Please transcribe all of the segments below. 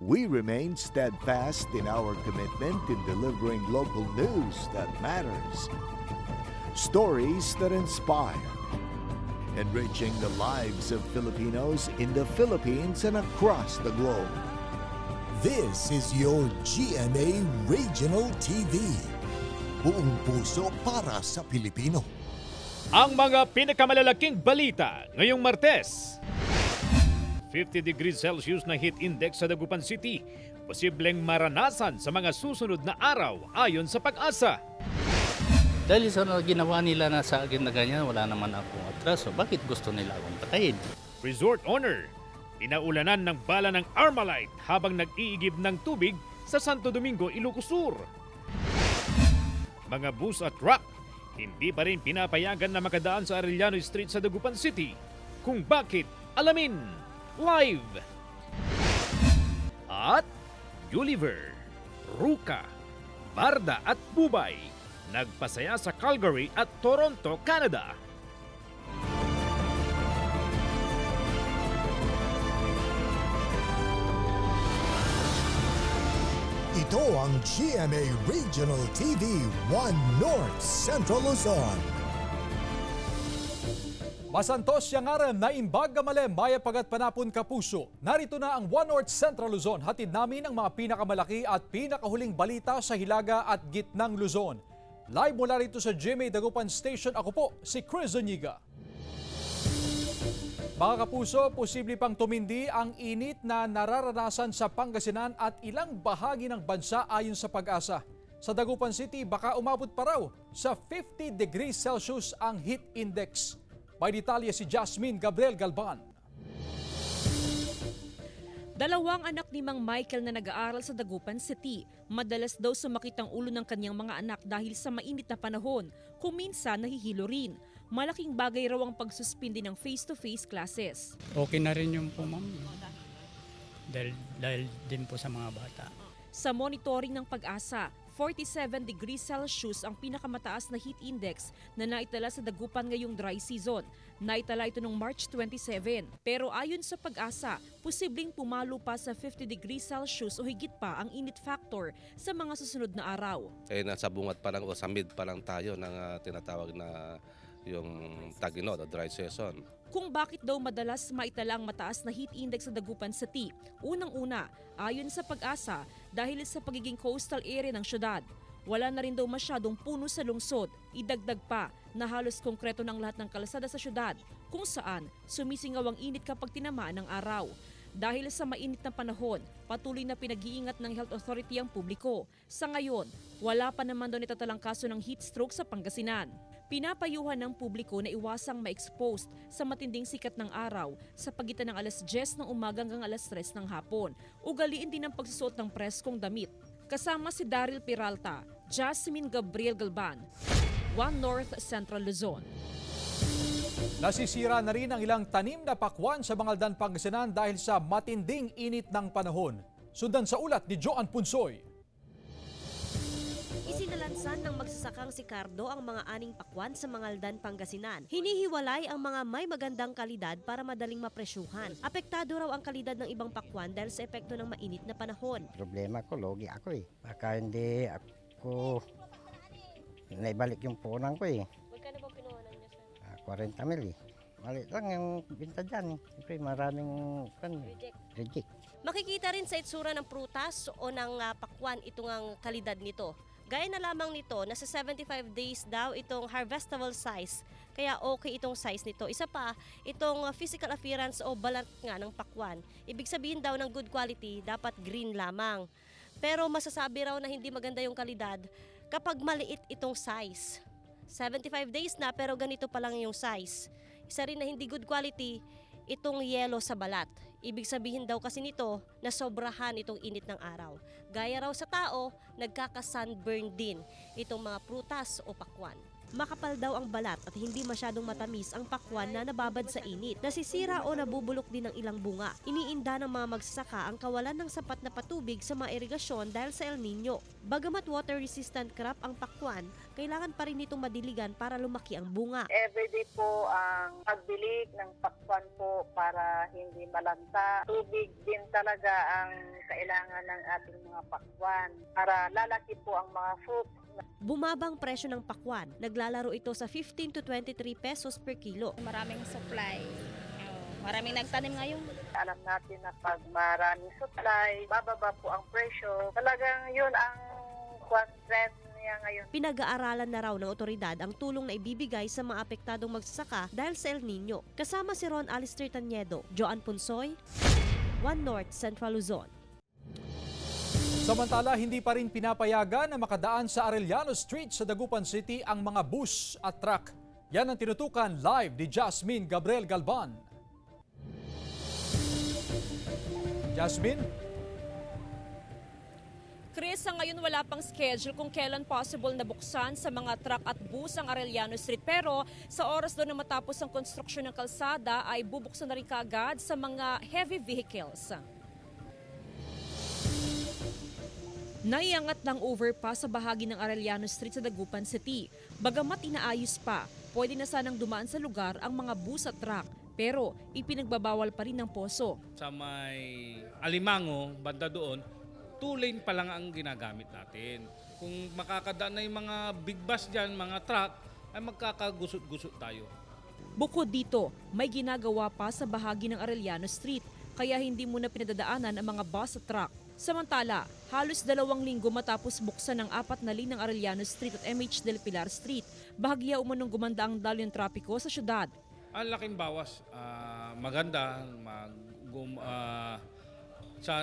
we remain steadfast in our commitment in delivering local news that matters, stories that inspire, enriching the lives of Filipinos in the Philippines and across the globe. This is your GMA Regional TV. Buong puso para sa Pilipino. Ang mga pinakamalalaking balita ngayong Martes. 50 degrees Celsius na heat index sa Dagupan City. Posibleng maranasan sa mga susunod na araw ayon sa Pag-asa. Dahil sa ginawa nila na sa akin na ganyan, wala naman akong atraso. Bakit gusto nila akong patayin? Resort owner, pinaulanan ng bala ng Armalite habang nag-iigib ng tubig sa Santo Domingo, Ilocos Sur. Mga bus at truck, hindi pa rin pinapayagan na makadaan sa Arellano Street sa Dagupan City. Kung bakit, alamin live. At Gulliver, Ruka, Barda at Bubay nagpasaya sa Calgary at Toronto, Canada. Ito ang GMA Regional TV 1 North Central Luzon. Masantos siyang aram na imbag gamale maya pagat panapon kapuso. Narito na ang 1 North Central Luzon. Hatid namin ang mga pinakamalaki at pinakahuling balita sa Hilaga at Gitnang Luzon. Live mula rito sa GMA Dagupan Station, ako po si Chris Zuniga. Mga kapuso, posible pang tumindi ang init na nararanasan sa Pangasinan at ilang bahagi ng bansa ayon sa Pag-asa. Sa Dagupan City, baka umabot pa raw sa 50 degrees Celsius ang heat index. May detalye si Jasmine Gabriel Galban. Dalawang anak ni Mang Michael na nag-aaral sa Dagupan City. Madalas daw sumakit ang ulo ng kanyang mga anak dahil sa mainit na panahon, kung minsan nahihilo rin. Malaking bagay raw ang pagsuspindi ng face-to-face classes. Okay na rin yung po, ma'am. Dahil din po sa mga bata. Sa monitoring ng Pag-asa, 47 degrees Celsius ang pinakamataas na heat index na naitala sa Dagupan ngayong dry season. Naitala ito noong March 27. Pero ayon sa Pag-asa, posibleng pumalo pa sa 50 degrees Celsius o higit pa ang init factor sa mga susunod na araw. Nasa bungat pa lang o sa mid pa lang tayo ng tinatawag na yung tag-inod o dry season. Kung bakit daw madalas maitala ang mataas na heat index sa Dagupan City, unang-una, ayon sa Pag-asa, dahil sa pagiging coastal area ng syudad. Wala na rin daw masyadong puno sa lungsod. Idagdag pa na halos konkreto ng lahat ng kalsada sa syudad, kung saan sumisingaw ang init kapag tinamaan ng araw. Dahil sa mainit na panahon, patuloy na pinag-iingat ng Health Authority ang publiko. Sa ngayon, wala pa naman daw natatalang kaso ng heat stroke sa Pangasinan. Pinapayuhan ng publiko na iwasang ma-exposed sa matinding sikat ng araw sa pagitan ng alas 10 ng umaga hanggang alas 3 ng hapon. Ugaliin din ang pagsusuot ng preskong damit. Kasama si Daryl Peralta, Jasmine Gabriel Galban, 1 North Central Luzon. Nasisira na rin ang ilang tanim na pakwan sa Bangaldan, Pangasinan dahil sa matinding init ng panahon. Sundan sa ulat ni Joan Punsoy. Isinalansan ng magsasakang si Cardo ang mga aning pakwan sa Mangaldan, Pangasinan. Hinihiwalay ang mga may magandang kalidad para madaling mapresyuhan. Apektado raw ang kalidad ng ibang pakwan dahil sa epekto ng mainit na panahon. Problema ko, logi ako eh. Baka hindi ako naibalik yung punan ko eh. Magkano ba pinuhanan niya, sir? 40 mil eh. Maliit lang yung binta dyan eh. Siyempre maraming reject. Makikita rin sa itsura ng prutas o ng pakwan itong ang kalidad nito. Gaya na lamang nito, nasa 75 days daw itong harvestable size. Kaya okay itong size nito. Isa pa, itong physical appearance o balat nga ng pakwan. Ibig sabihin daw ng good quality, dapat green lamang. Pero masasabi raw na hindi maganda yung kalidad kapag maliit itong size. 75 days na pero ganito pa lang yung size. Isa rin na hindi good quality, itong yellow sa balat. Ibig sabihin daw kasi nito na sobrahan itong init ng araw. Gaya raw sa tao, nagkaka-sunburn din itong mga prutas o pakwan. Makapal daw ang balat at hindi masyadong matamis ang pakwan na nababad sa init. Nasisira o nabubulok din ng ilang bunga. Iniinda ng mga magsasaka ang kawalan ng sapat na patubig sa mga irigasyon dahil sa El Nino. Bagamat water-resistant crop ang pakwan, kailangan pa rin itong madiligan para lumaki ang bunga. Everyday po ang pagbilig ng pakwan po para hindi malanta. Tubig din talaga ang kailangan ng ating mga pakwan para lalaki po ang mga fruits. Bumabang presyo ng pakwan. Naglalaro ito sa 15 to 23 pesos per kilo. Maraming supply. Maraming nagtanim ngayon. Alam natin na pag maraming supply, bababa po ang presyo. Talagang yun ang trend niya ngayon. Pinag-aaralan na raw ng otoridad ang tulong na ibibigay sa mga apektadong magsasaka dahil sa El Nino. Kasama si Ron Alistair Taniedo, Joan Punsoy, One North Central Luzon. Samantala, hindi pa rin pinapayagan na makadaan sa Arellano Street sa Dagupan City ang mga bus at truck. Yan ang tinutukan live ni Jasmine Gabriel Galban. Jasmine? Chris, sa ngayon wala pang schedule kung kailan possible na buksan sa mga truck at bus ang Arellano Street. Pero sa oras doon na matapos ang konstruksyon ng kalsada ay bubuksan na rin kaagad sa mga heavy vehicles. Naiangat ng overpass sa bahagi ng Arellano Street sa Dagupan City. Bagamat inaayos pa, pwede na sanang dumaan sa lugar ang mga bus at truck. Pero ipinagbabawal pa rin ng poso. Sa may Alimango, banda doon, 2 lane pa lang ang ginagamit natin. Kung makakadaan na yung mga big bus dyan, mga truck, ay magkakagusot-gusot tayo. Bukod dito, may ginagawa pa sa bahagi ng Arellano Street, kaya hindi muna pinadadaanan ang mga bus at truck. Samantala, halos 2 linggo matapos buksan ng 4 na lane ng Arellano Street at MH Del Pilar Street, bahagya umunong gumanda ang daloy ng trapiko sa syudad. Ang laking bawas, maganda,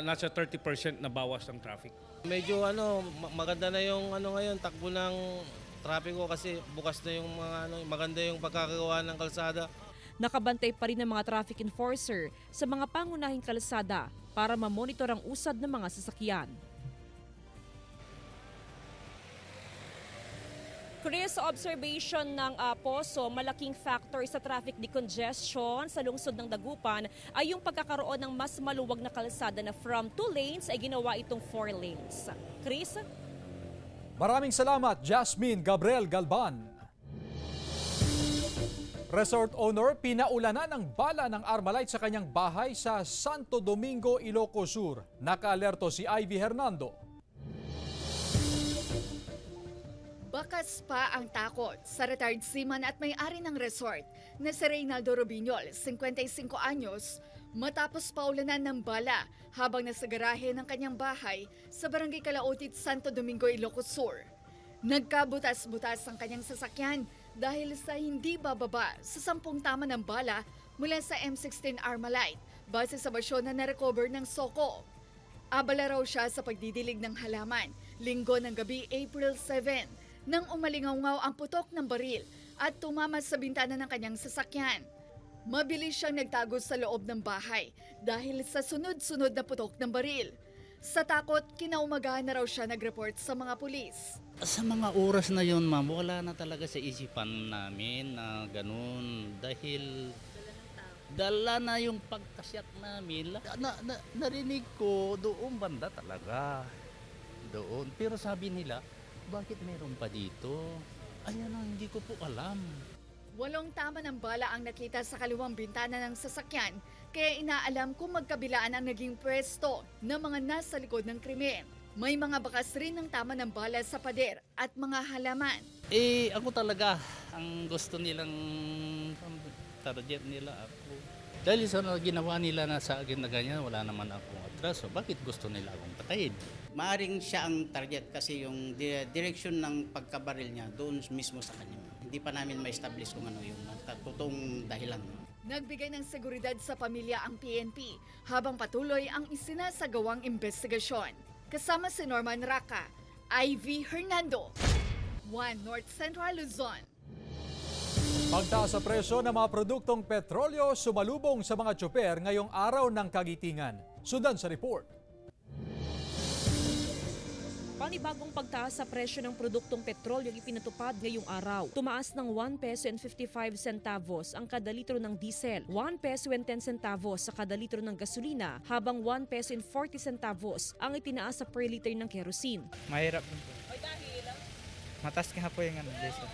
nasa 30% na bawas ng traffic. Medyo maganda na yung ngayon, takbo ng trapiko kasi bukas na yung maganda yung pagkakagawa ng kalsada. Nakabantay pa rin ng mga traffic enforcer sa mga pangunahing kalsada para mamonitor ang usad ng mga sasakyan. Chris, observation ng poso, malaking factor sa traffic decongestion sa lungsod ng Dagupan ay yung pagkakaroon ng mas maluwag na kalsada na from 2 lanes ay ginawa itong 4 lanes. Chris? Maraming salamat, Jasmine Gabriel Galban. Resort owner pinaulanan ng bala ng Armalite sa kanyang bahay sa Santo Domingo, Ilocos Sur. Nakaalerto si Ivy Hernando. Bakas pa ang takot sa retired seaman at may-ari ng resort na si Reynaldo Robiñol, 55 anyos, matapos paulanan ng bala habang nasa garahe ng kanyang bahay sa Barangay Calautit, Santo Domingo, Ilocos Sur. Nagkabutas-butas ang kanyang sasakyan dahil sa hindi bababa sa 10 tama ng bala mula sa M16 Armalite base sa basyon na na-recover ng SOCO. Abala raw siya sa pagdidilig ng halaman, linggo ng gabi April 7, nang umalingaw-ngaw ang putok ng baril at tumama sa bintana ng kanyang sasakyan. Mabilis siyang nagtago sa loob ng bahay dahil sa sunod-sunod na putok ng baril. Sa takot, kinaumagahan na raw siya nag-report sa mga pulis. Sa mga oras na yon, ma'am, wala na talaga sa isipan namin na ganun. Dahil dala na yung pagkasyat namin. Narinig ko doon banda talaga. Doon. Pero sabi nila, bakit meron pa dito? Ayan ang hindi ko po alam. 8 tama ng bala ang nakita sa kaliwang bintana ng sasakyan, kaya inaalam kung magkabilaan ang naging pwesto ng mga nasa likod ng krimen. May mga bakas rin ng tama ng bala sa pader at mga halaman. Ako talaga, ang gusto nilang target nila ako. Dahil sa ginawa nila na sa akin na ganyan, wala naman akong atraso. Bakit gusto nila akong patayin? Maaring siya ang target kasi yung direction ng pagkabaril niya doon mismo sa kanya. Hindi pa namin ma-establish kung ano yung totoong dahilan. Nagbigay ng seguridad sa pamilya ang PNP habang patuloy ang isinasagawang investigasyon. Kasama si Norman Raca, Ivy Hernando, One North Central Luzon. Pagtaas sa presyo ng mga produktong petrolyo sumalubong sa mga tsoper ngayong araw ng kagitingan. Sundan sa report. Panibagong pagtaas sa presyo ng produktong petrolyo ang ipinatupad ngayong araw. Tumaas ng 1 peso and 55 centavos ang kada litro ng diesel, 1 peso and 10 centavos sa kada litro ng gasolina, habang 1 peso and 40 centavos ang itinaas sa per liter ng kerosene. Mahirap din po. Mataas nga po yung diesel.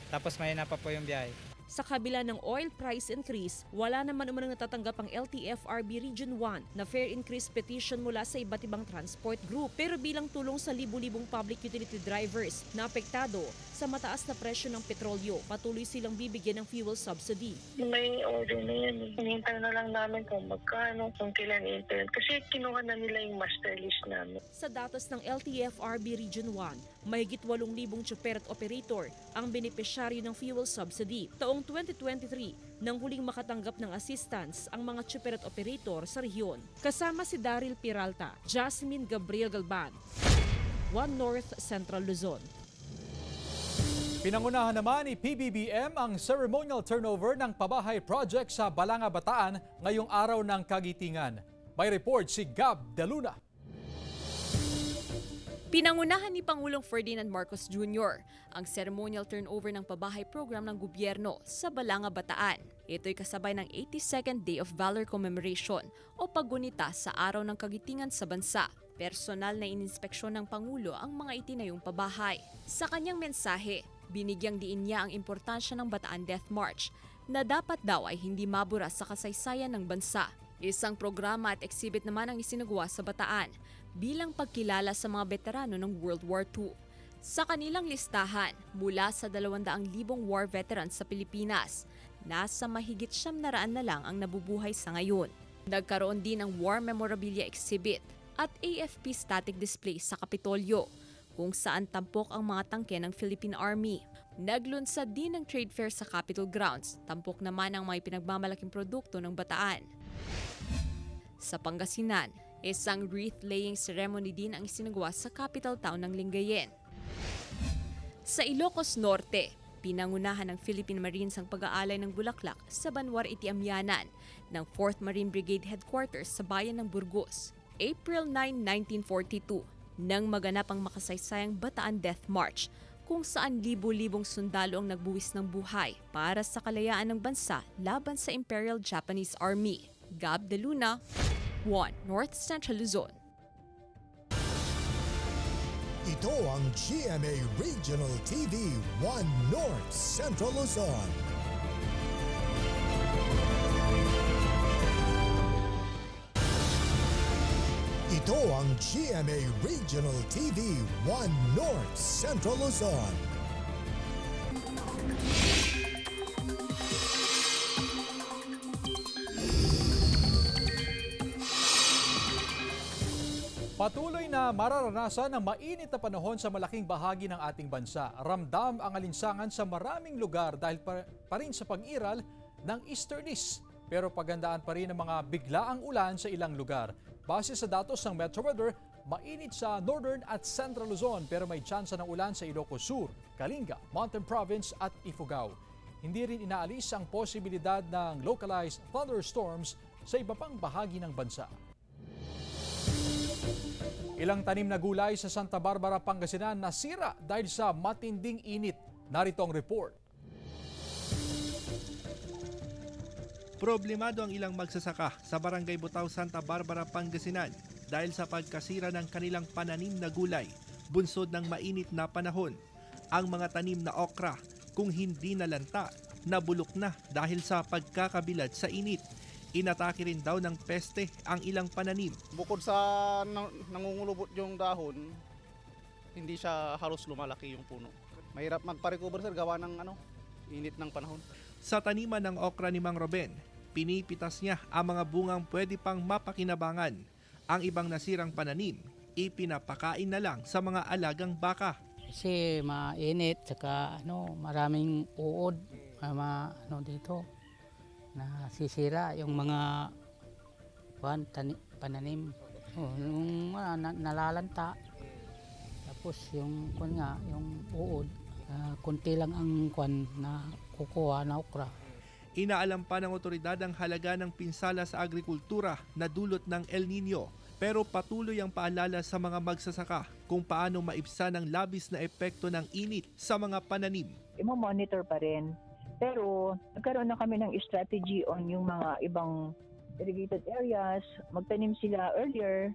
Tapos mahina pa po yung biyahe. Sa kabila ng oil price increase, wala naman umanong natatanggap ang LTFRB Region 1 na fare increase petition mula sa iba't ibang transport group. Pero bilang tulong sa libu-libong public utility drivers na apektado sa mataas na presyo ng petrolyo, patuloy silang bibigyan ng fuel subsidy. May order na yan. Hinihintay na lang namin kung magkano, kung kailan i-implement. Kasi kinuha na nila yung master list namin. Sa datos ng LTFRB Region 1, mahigit 8,000 tsuper at operator ang benepisyaryo ng fuel subsidy. Taong 2023, nang huling makatanggap ng assistance ang mga tsuper at operator sa rehiyon. Kasama si Daryl Peralta, Jasmine Gabriel Galban, One North Central Luzon. Pinangunahan naman ni PBBM ang ceremonial turnover ng pabahay project sa Balanga, Bataan ngayong araw ng Kagitingan. May report si Gab De Luna. Pinangunahan ni Pangulong Ferdinand Marcos Jr. ang ceremonial turnover ng pabahay program ng gobyerno sa Balanga, Bataan. Ito'y kasabay ng 82nd Day of Valor Commemoration o paggunita sa Araw ng Kagitingan sa bansa. Personal na ininspeksyon ng Pangulo ang mga itinayong pabahay. Sa kanyang mensahe, binigyang diin niya ang importansya ng Bataan Death March na dapat daw ay hindi mabura sa kasaysayan ng bansa. Isang programa at exhibit naman ang isinagawa sa Bataan bilang pagkilala sa mga veterano ng World War II. Sa kanilang listahan, mula sa 200,000 war veterans sa Pilipinas, nasa mahigit 900 na lang ang nabubuhay sa ngayon. Nagkaroon din ng war memorabilia exhibit at AFP static display sa Kapitolyo, kung saan tampok ang mga tangke ng Philippine Army. Naglunsad din ng trade fair sa Capitol Grounds, tampok naman ang mga pinagmamalaking produkto ng Bataan. Sa Pangasinan, isang wreath-laying ceremony din ang isinagawa sa capital town ng Lingayen. Sa Ilocos Norte, pinangunahan ng Philippine Marines ang pag-aalay ng bulaklak sa Banwar Itiamyanan ng 4th Marine Brigade Headquarters sa bayan ng Burgos. April 9, 1942, nang maganap ang makasaysayang Bataan Death March, kung saan libu-libong sundalo ang nagbuwis ng buhay para sa kalayaan ng bansa laban sa Imperial Japanese Army. Gab De Luna, One North Central Luzon. Ito ang GMA Regional TV 1 North Central Luzon. Ito ang GMA Regional TV 1 North Central Luzon. Patuloy na mararanasan ang mainit na panahon sa malaking bahagi ng ating bansa. Ramdam ang alinsangan sa maraming lugar dahil pa rin sa pag-iral ng easterlies. Pero pagandaan pa rin ang mga biglaang ulan sa ilang lugar. Base sa datos ng Metro Weather, mainit sa Northern at Central Luzon pero may tsansa ng ulan sa Ilocos Sur, Kalinga, Mountain Province at Ifugao. Hindi rin inaalis ang posibilidad ng localized thunderstorms sa iba pang bahagi ng bansa. Ilang tanim na gulay sa Santa Barbara, Pangasinan nasira dahil sa matinding init. Narito ang report. Problemado ang ilang magsasaka sa Barangay Butaw, Santa Barbara, Pangasinan dahil sa pagkasira ng kanilang pananim na gulay bunsod ng mainit na panahon. Ang mga tanim na okra, kung hindi nalanta, nabulok na dahil sa pagkakabilad sa init. Inatake rin daw ng peste ang ilang pananim. Bukod sa nangungulubot yung dahon, hindi siya halos lumalaki yung puno. Mahirap magpa-recover sir, gawa ng init ng panahon. Sa taniman ng okra ni Mang Ruben, pinipitas niya ang mga bungang pwede pang mapakinabangan. Ang ibang nasirang pananim, ipinapakain na lang sa mga alagang baka. Kasi mainit, saka maraming uod, dito. Nasisira yung mga pananim. Yung nalalanta. Tapos yung uod, kunti lang ang na kukuha na okra. Inaalam pa ng otoridad ang halaga ng pinsala sa agrikultura na dulot ng El Nino. Pero patuloy ang paalala sa mga magsasaka kung paano maibsan ang labis na epekto ng init sa mga pananim. I-monitor pa rin. Pero nagkaroon na kami ng strategy on yung mga ibang irrigated areas. Magtanim sila earlier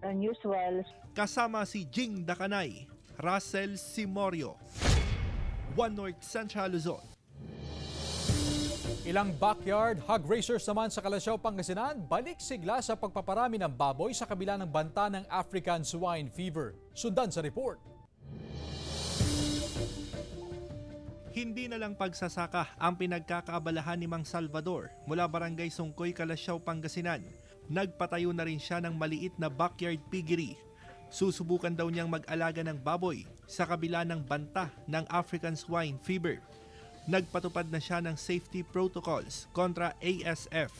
than usual. Kasama si Jing Dakanay, Russell Simorio, One North Central Luzon. Ilang backyard hog racers naman sa Kalasyaw, Pangasinan, balik sigla sa pagpaparami ng baboy sa kabila ng banta ng African swine fever. Sundan sa report. Hindi na lang pagsasaka ang pinagkakaabalahan ni Mang Salvador mula Barangay Sungkoy, Kalasyaw, Pangasinan. Nagpatayo na rin siya ng maliit na backyard piggery. Susubukan daw niyang mag-alaga ng baboy sa kabila ng banta ng African swine fever. Nagpatupad na siya ng safety protocols kontra ASF.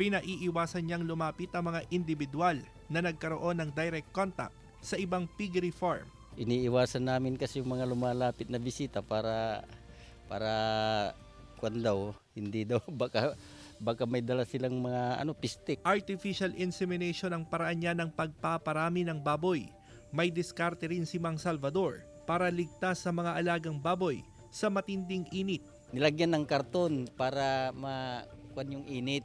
Pinaiiwasan niyang lumapit ang mga individual na nagkaroon ng direct contact sa ibang piggery farm. Iniiwasan namin kasi yung mga lumalapit na bisita para kwan daw, hindi daw baka may dala silang mga pistik. Artificial insemination ang paraan niya ng pagpaparami ng baboy. May diskarte rin si Mang Salvador para ligtas sa mga alagang baboy sa matinding init. Nilagyan ng karton para makuan yung init.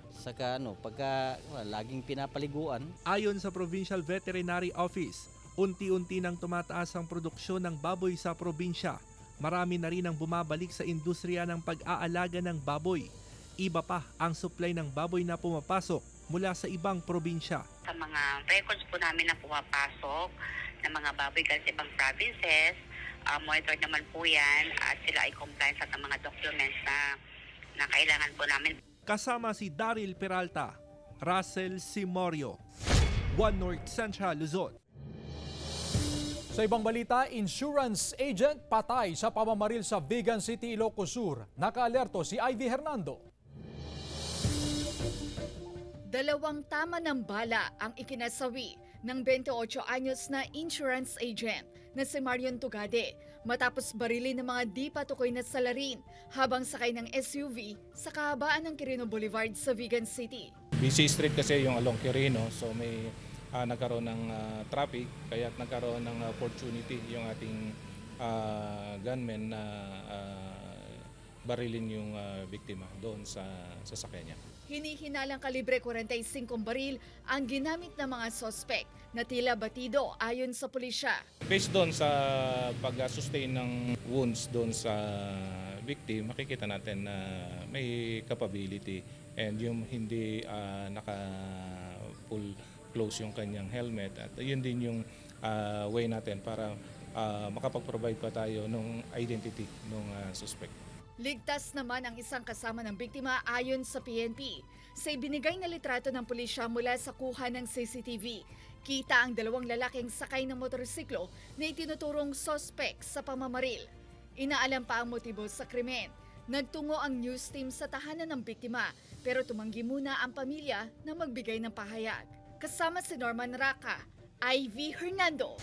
Saka pagka laging pinapaliguan. Ayon sa Provincial Veterinary Office, unti-unti nang tumataas ang produksyon ng baboy sa probinsya. Marami na rin ang bumabalik sa industriya ng pag-aalaga ng baboy. Iba pa ang supply ng baboy na pumapasok mula sa ibang probinsya. Sa mga records po namin na pumapasok ng mga baboy galing sa ibang provinces, monitor naman po yan at sila ay compliant sa mga documents na kailangan po namin. Kasama si Daryl Peralta, Russell Simorio, One North Central, Luzon. Sa ibang balita, insurance agent patay sa pamamaril sa Vigan City, Ilocos Sur. Nakaalerto si Ivy Hernando. 2 tama ng bala ang ikinasawi ng 28 anyos na insurance agent na si Marion Tugade matapos barilin ng mga di patukoy na salarin habang sakay ng SUV sa kahabaan ng Quirino Boulevard sa Vigan City. Busy street kasi yung along Quirino, so may nagkaroon ng traffic kaya nagkaroon ng opportunity yung ating gunman na barilin yung biktima doon sa sasakyan niya. Hinihinalang kalibre 45 baril ang ginamit ng mga sospek na tila batido ayon sa pulisya. Based doon sa pag-sustain ng wounds doon sa victim, makikita natin na may capability and yung hindi naka-full close yung kanyang helmet at yun din yung way natin para makapag-provide pa tayo ng identity ng suspect. Ligtas naman ang isang kasama ng biktima ayon sa PNP. Sa ibinigay na litrato ng pulisya mula sa kuha ng CCTV, kita ang 2 lalaking sakay ng motorsiklo na itinuturong sospek sa pamamaril. Inaalam pa ang motibo sa krimen. Nagtungo ang news team sa tahanan ng biktima pero tumanggi muna ang pamilya na magbigay ng pahayag. Kasama si Norman Raka, Ivy Hernando,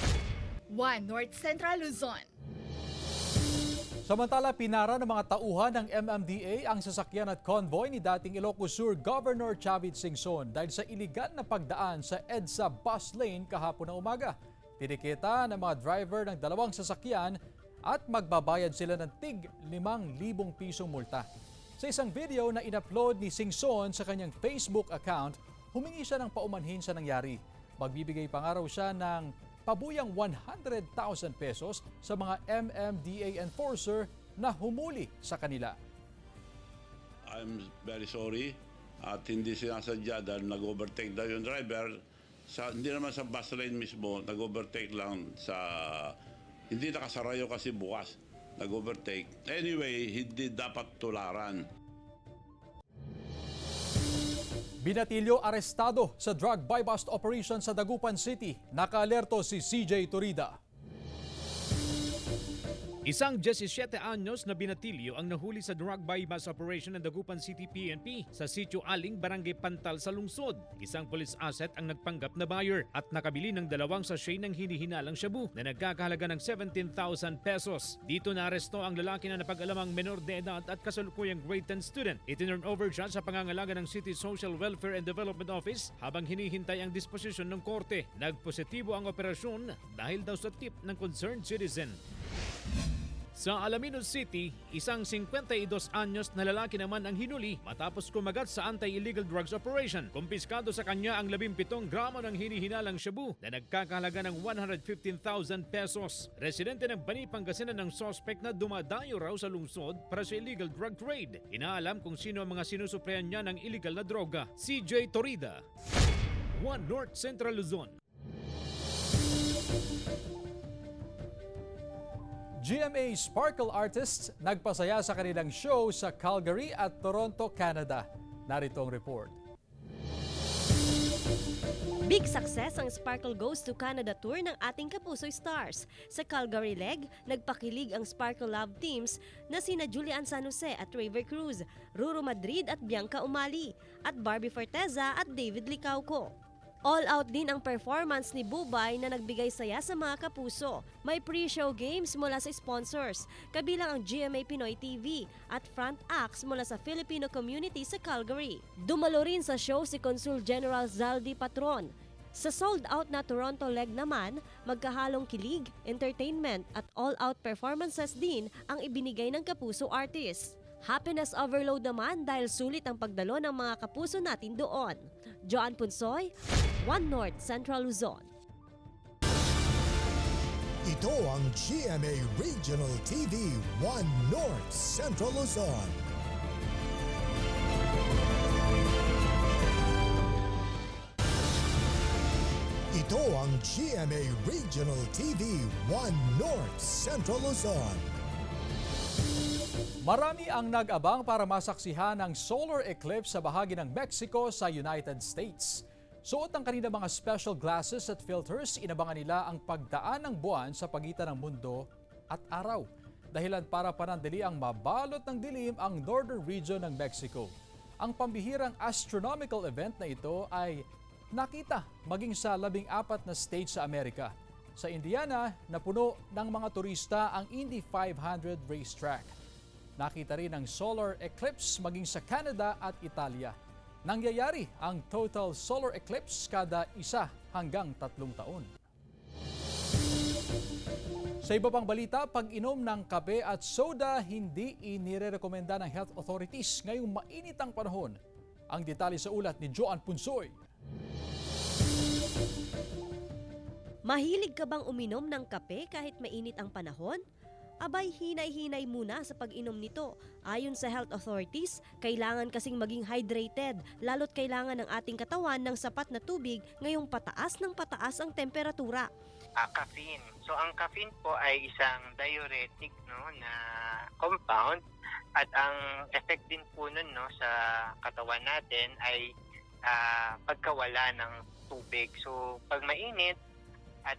One North Central, Luzon. Samantala, pinara ng mga tauhan ng MMDA ang sasakyan at convoy ni dating Ilocos Sur Governor Chavit Singson dahil sa iligal na pagdaan sa EDSA bus lane kahapon na umaga. Tinikita ng mga driver ng 2 sasakyan at magbabayad sila ng tig 5,000 pisong multa. Sa isang video na in-upload ni Singson sa kanyang Facebook account, humingi siya ng paumanhin sa nangyari. Magbibigay pa nga raw siya ng pabuyang 100,000 pesos sa mga MMDA enforcer na humuli sa kanila. I'm very sorry at hindi sinasadya dahil nag-overtake daw yung driver. Hindi naman sa bus lane mismo, nag-overtake lang sa... Hindi nakasarayo kasi bukas, nag-overtake. Anyway, hindi dapat tularan. Binatilyo arestado sa drug buy-bust operation sa Dagupan City. Nakaalerto si CJ Turida. Isang 17 anyos na binatilyo ang nahuli sa drug buy-bust operation ng Dagupan City PNP sa Sitio Aling, Barangay Pantal sa lungsod. Isang police asset ang nagpanggap na buyer at nakabili ng 2 sachet ng hinihinalang shabu na nagkakahalaga ng 17,000 pesos. Dito naaresto ang lalaki na napag-alamang menor de edad at kasalukuyang grade 10 student. Itinurn over siya sa pangangalaga ng City Social Welfare and Development Office habang hinihintay ang disposisyon ng korte. Nagpositibo ang operasyon dahil daw sa tip ng concerned citizen. Sa Alaminos City, isang 52 anyos na lalaki naman ang hinuli matapos kumagat sa anti-illegal drugs operation. Kumpiskado sa kanya ang 17 gramo ng hinihinalang shabu na nagkakahalaga ng 115,000 pesos. Residente ng Bani, Pangasinan ng suspect na dumadayo raw sa lungsod para sa illegal drug trade. Inaalam kung sino ang mga sinusuplayan niya ng illegal na droga. CJ Torida, One North Central Luzon. GMA Sparkle artists nagpasaya sa kanilang show sa Calgary at Toronto, Canada. Narito ang report. Big success ang Sparkle Goes to Canada tour ng ating Kapusoy Stars. Sa Calgary leg, nagpakilig ang Sparkle Love teams na sina Julian San Jose at Raver Cruz, Ruru Madrid at Bianca Umali, at Barbie Forteza at David Licauco. All out din ang performance ni Bubay na nagbigay saya sa mga kapuso. May pre-show games mula sa sponsors, kabilang ang GMA Pinoy TV at front acts mula sa Filipino community sa Calgary. Dumalo rin sa show si Consul General Zaldi Patron. Sa sold-out na Toronto leg naman, magkahalong kilig, entertainment at all-out performances din ang ibinigay ng kapuso artists. Happiness overload naman dahil sulit ang pagdalo ng mga kapuso natin doon. Joan Punsoy, One North Central Luzon. Ito ang GMA Regional TV One North Central Luzon. Ito ang GMA Regional TV One North Central Luzon. Marami ang nag-abang para masaksihan ang solar eclipse sa bahagi ng Mexico sa United States. Suot ang kanilang mga special glasses at filters, inabangan nila ang pagdaan ng buwan sa pagitan ng mundo at araw. Dahilan para panandali ang mabalot ng dilim ang northern region ng Mexico. Ang pambihirang astronomical event na ito ay nakita maging sa 14 na state sa Amerika. Sa Indiana, napuno ng mga turista ang Indy 500 racetrack. Nakita rin ang solar eclipse maging sa Canada at Italia. Nangyayari ang total solar eclipse kada 1 hanggang 3 taon. Sa iba pang balita, pag-inom ng kape at soda hindi inirekomenda ng health authorities ngayong mainit ang panahon. Ang detalye sa ulat ni Joan Punsoy. Mahilig ka bang uminom ng kape kahit mainit ang panahon? Abay, hinay-hinay muna sa pag-inom nito. Ayon sa health authorities, kailangan kasing maging hydrated, lalo't kailangan ng ating katawan ng sapat na tubig ngayong pataas ng pataas ang temperatura. Caffeine. So ang caffeine po ay isang diuretic na compound at ang effect din po nun sa katawan natin ay pagkawala ng tubig. So pag mainit at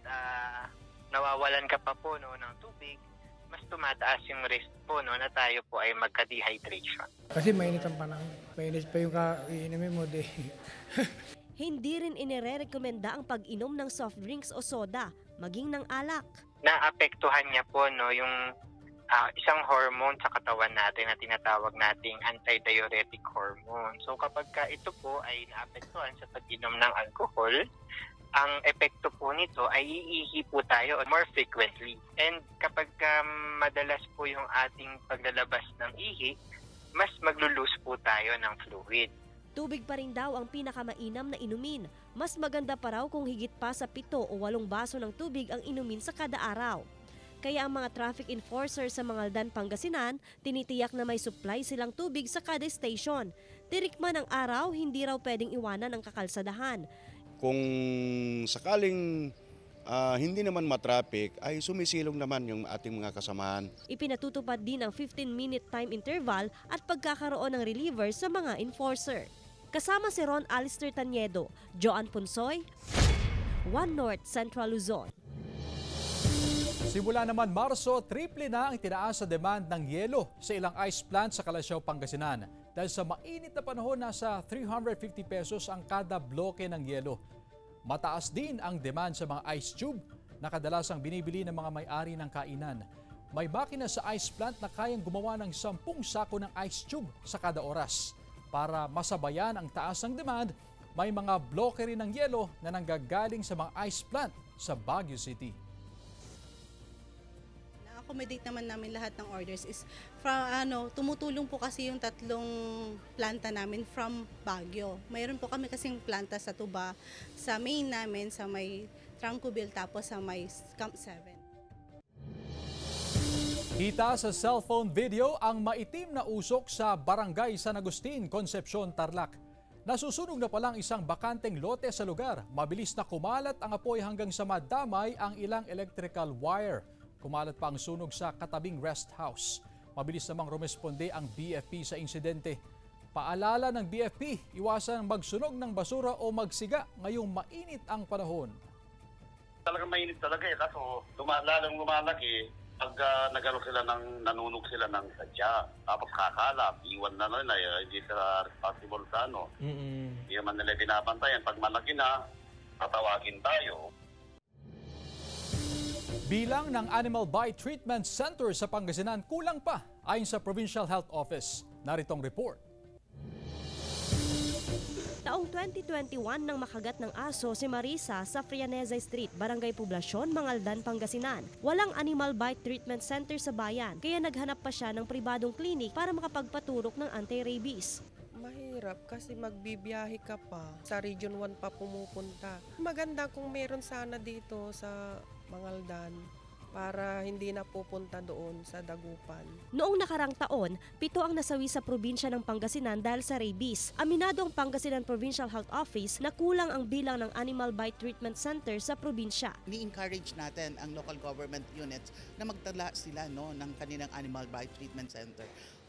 nawawalan ka pa po ng tubig, mas tumataas yung risk po na tayo po ay magka-dehydration. Kasi mainit ang panahon. Mainit pa yung iinumin mo. Hindi rin inirekomenda ang pag-inom ng soft drinks o soda, maging ng alak. Naapektuhan niya po yung isang hormone sa katawan natin na tinatawag nating antidiuretic hormone. So kapag ito po ay naapektuhan sa pag-inom ng alcohol, ang epekto po nito ay iihi po tayo more frequently. And kapag madalas po yung ating paglalabas ng ihi, mas maglulus po tayo ng fluid. Tubig pa rin daw ang pinakamainam na inumin. Mas maganda pa raw kung higit pa sa 7 o 8 baso ng tubig ang inumin sa kada araw. Kaya ang mga traffic enforcer sa Mangaldan, Pangasinan, tinitiyak na may supply silang tubig sa kada station. Tirik man ang araw, hindi raw pwedeng iwanan ang kakalsadahan. Kung sakaling hindi naman matraffic, ay sumisilong naman yung ating mga kasamahan. Ipinatutupad din ang 15-minute time interval at pagkakaroon ng reliever sa mga enforcer. Kasama si Ron Alistair Taniedo, Joan Punsoy, One North Central Luzon. Simula naman Marso, triple na ang tinaas sa demand ng yelo sa ilang ice plant sa Calasiao, Pangasinan. Dahil sa mainit na panahon, nasa 350 pesos ang kada bloke ng yelo. Mataas din ang demand sa mga ice tube na kadalasang binibili ng mga may-ari ng kainan. May makina sa ice plant na kayang gumawa ng 10 sako ng ice tube sa kada oras. Para masabayan ang taas ng demand, may mga bloke rin ng yelo na nanggagaling sa mga ice plant sa Baguio City. ina-accommodate naman namin lahat ng orders is from tumutulong po kasi yung 3 planta namin from Baguio. Mayroon po kami kasing planta sa Tuba, sa main namin, sa may Trancoville, tapos sa may Camp 7. Kita sa cellphone video ang maitim na usok sa Barangay San Agustin, Concepcion, Tarlac. Nasusunog na palang isang bakanteng lote sa lugar. Mabilis na kumalat ang apoy hanggang sa madamay ang ilang electrical wire. Kumalat pa ang sunog sa katabing rest house. Mabilis namang rumesponde ang BFP sa insidente. Paalala ng BFP, iwasan magsunog ng basura o magsiga ngayong mainit ang panahon. Talagang mainit talaga kaso lalong lumalaki. Pag nagano sila nanunog sila ng sadya, tapos kakalap, iwan na nila, hindi sila responsible sa Hindi naman nila binabantayan. Pag malaki na, tatawagin tayo. Bilang ng Animal Bite Treatment Center sa Pangasinan kulang pa ayon sa Provincial Health Office. Naritong report. Taong 2021 nang makagat ng aso si Marisa sa Frianeza Street, Barangay Poblasyon, Mangaldan, Pangasinan. Walang Animal Bite Treatment Center sa bayan, kaya naghanap pa siya ng pribadong klinik para makapagpaturok ng anti-rabies. Mahirap kasi magbibiyahe ka pa, sa Region 1 pa pumupunta. Maganda kung meron sana dito sa Mangaldan para hindi na pupunta doon sa Dagupan. Noong nakarang taon, 7 ang nasawi sa probinsya ng Pangasinan dahil sa rabies. Aminado ang Pangasinan Provincial Health Office na kulang ang bilang ng Animal Bite Treatment Center sa probinsya. Ni-encourage natin ang local government units na magtala sila ng kanilang Animal Bite Treatment Center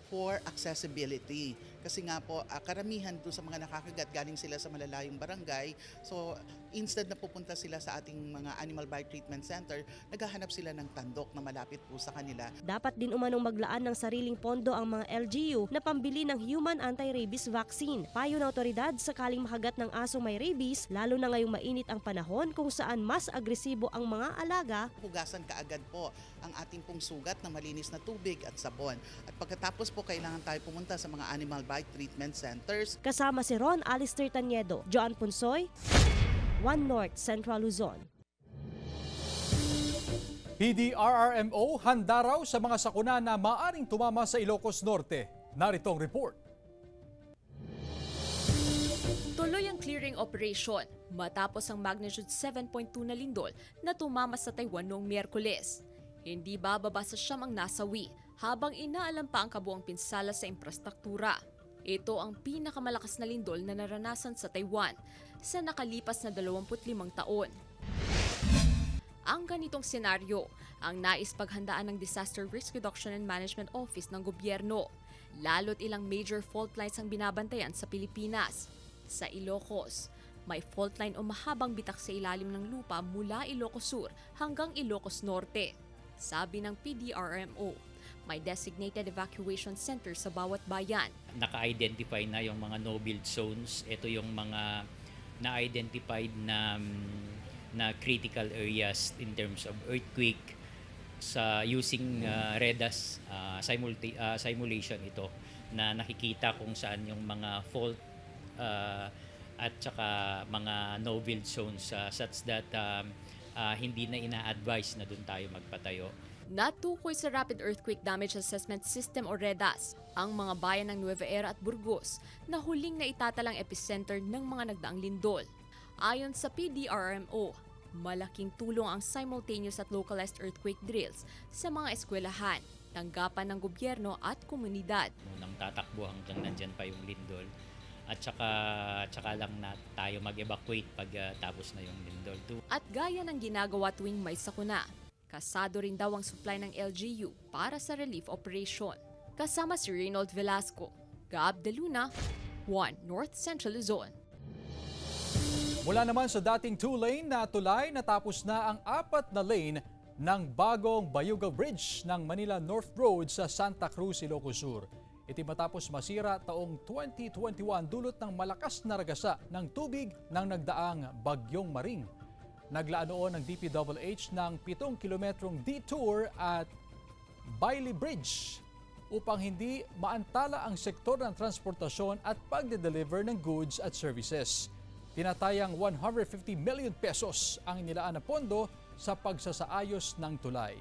for accessibility. Kasi nga po, karamihan doon sa mga nakakagat, galing sila sa malalayong barangay. So, instead na pupunta sila sa ating mga Animal Bite Treatment Center, naghahanap sila ng tandok na malapit po sa kanila. Dapat din umanong maglaan ng sariling pondo ang mga LGU na pambili ng human anti-rabies vaccine. Payo ng otoridad, sakaling makagat ng asong may rabies, lalo na ngayong mainit ang panahon kung saan mas agresibo ang mga alaga. Hugasan kaagad po ang ating pong sugat ng malinis na tubig at sabon. At pagkatapos po, kailangan tayo pumunta sa mga Animal Bite Treatment Centers. Kasama si Ron Alistair Taniedo, Joan Punsoy, One North, Central Luzon. PDRRMO handa raw sa mga sakuna na maaring tumama sa Ilocos Norte. Naritong report. Tuloy ang clearing operation matapos ang magnitude 7.2 na lindol na tumama sa Taiwan noong Miyerkules. Hindi bababa sa siyam ang nasawi habang inaalam pa ang kabuang pinsala sa infrastruktura. Ito ang pinakamalakas na lindol na naranasan sa Taiwan sa nakalipas na 25 taon. Ang ganitong senaryo ang nais paghandaan ng Disaster Risk Reduction and Management Office ng gobyerno, lalo't ilang major fault lines ang binabantayan sa Pilipinas. Sa Ilocos, may fault line o mahabang bitak sa ilalim ng lupa mula Ilocos Sur hanggang Ilocos Norte. Sabi ng PDRMO, may designated evacuation center sa bawat bayan. Naka-identify na yung mga no-build zones. Ito yung mga na-identified na critical areas in terms of earthquake sa using REDAS simulation ito na nakikita kung saan yung mga fault at saka mga no-build zones such that hindi na ina-advise na doon tayo magpatayo. Natukoy sa Rapid Earthquake Damage Assessment System o REDAS ang mga bayan ng Nueva Ecija at Burgos na huling na itatalang epicenter ng mga nagdaang lindol. Ayon sa PDRMO, malaking tulong ang simultaneous at localized earthquake drills sa mga eskwelahan, tanggapan ng gobyerno at komunidad. Unang tatakbo hanggang nandyan pa yung lindol at saka lang na tayo mag-evacuate pag tapos na yung lindol. At gaya ng ginagawa tuwing may sakuna, kasado rin daw ang supply ng LGU para sa relief operation. Kasama si Reynold Velasco, Gab De Luna, One North Central Luzon. Mula naman sa dating 2-lane na tulay, natapos na ang 4 na lane ng bagong Bayuga Bridge ng Manila North Road sa Santa Cruz, Ilocos Sur. Ito matapos masira taong 2021 dulot ng malakas na ragasa ng tubig ng nagdaang Bagyong Maring. Naglaan noon ng DPWH ng 7 kilometrong detour at Bailey Bridge upang hindi maantala ang sektor ng transportasyon at pagde-deliver ng goods at services. Tinatayang 150 million pesos ang inilaan na pondo sa pagsasaayos ng tulay.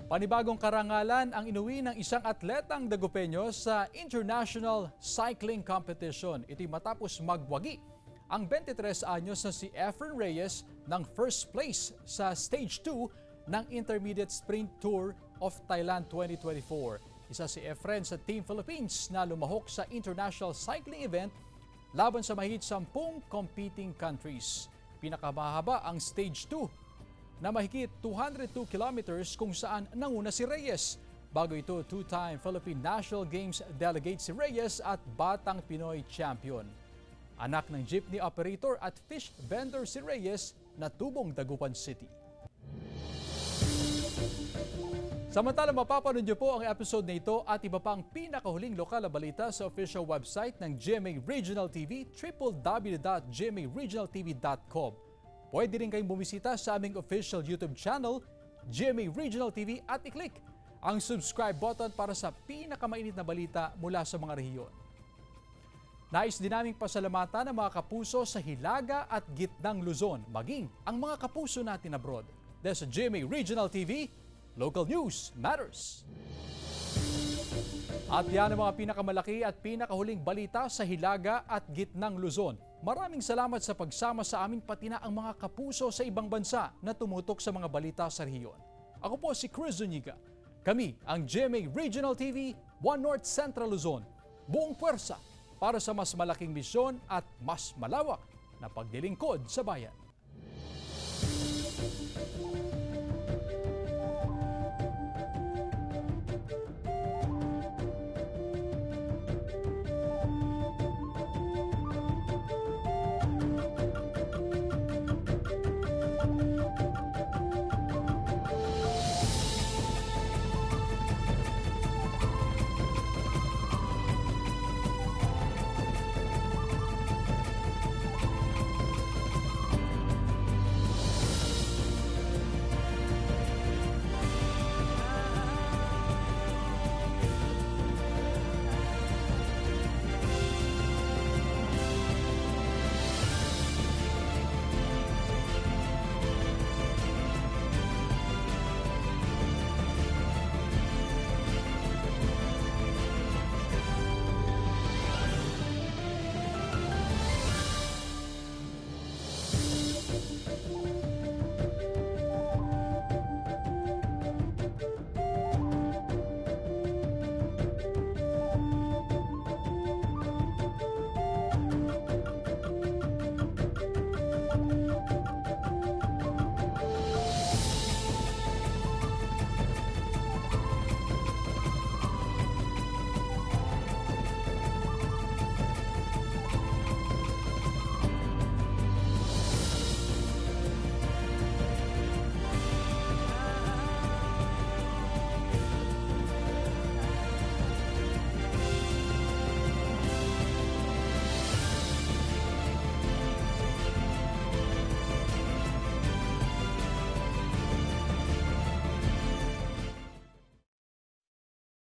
Panibagong karangalan ang inuwi ng isang atletang Dagupeño sa International Cycling Competition. Ito'y matapos magwagi ang 23 anyos na si Efren Reyes ng first place sa Stage 2 ng Intermediate Sprint Tour of Thailand 2024. Isa si Efren sa Team Philippines na lumahok sa international cycling event laban sa mahigit 10 competing countries. Pinakamahaba ang Stage 2 na mahigit 202 kilometers kung saan nanguna si Reyes. Bago ito, two-time Philippine National Games delegate si Reyes at Batang Pinoy Champion. Anak ng jeepney operator at fish vendor si Reyes na tubong Dagupan City. Samantala, mapapanood niyo po ang episode na ito at iba pang pinakahuling lokal na balita sa official website ng GMA Regional TV, www.gmaregionaltv.com. Pwede rin kayong bumisita sa aming official YouTube channel, GMA Regional TV, at i-click ang subscribe button para sa pinakamainit na balita mula sa mga rehiyon. Nais din naming pasalamatan ang mga kapuso sa Hilaga at Gitnang Luzon, maging ang mga kapuso natin abroad. Dahil sa GMA Regional TV, Local News Matters. At yan ang mga pinakamalaki at pinakahuling balita sa Hilaga at Gitnang Luzon. Maraming salamat sa pagsama sa amin pati na ang mga kapuso sa ibang bansa na tumutok sa mga balita sa rehiyon. Ako po si Chris Zuniga. Kami ang GMA Regional TV, One North Central Luzon. Buong puwersa para sa mas malaking misyon at mas malawak na paglilingkod sa bayan.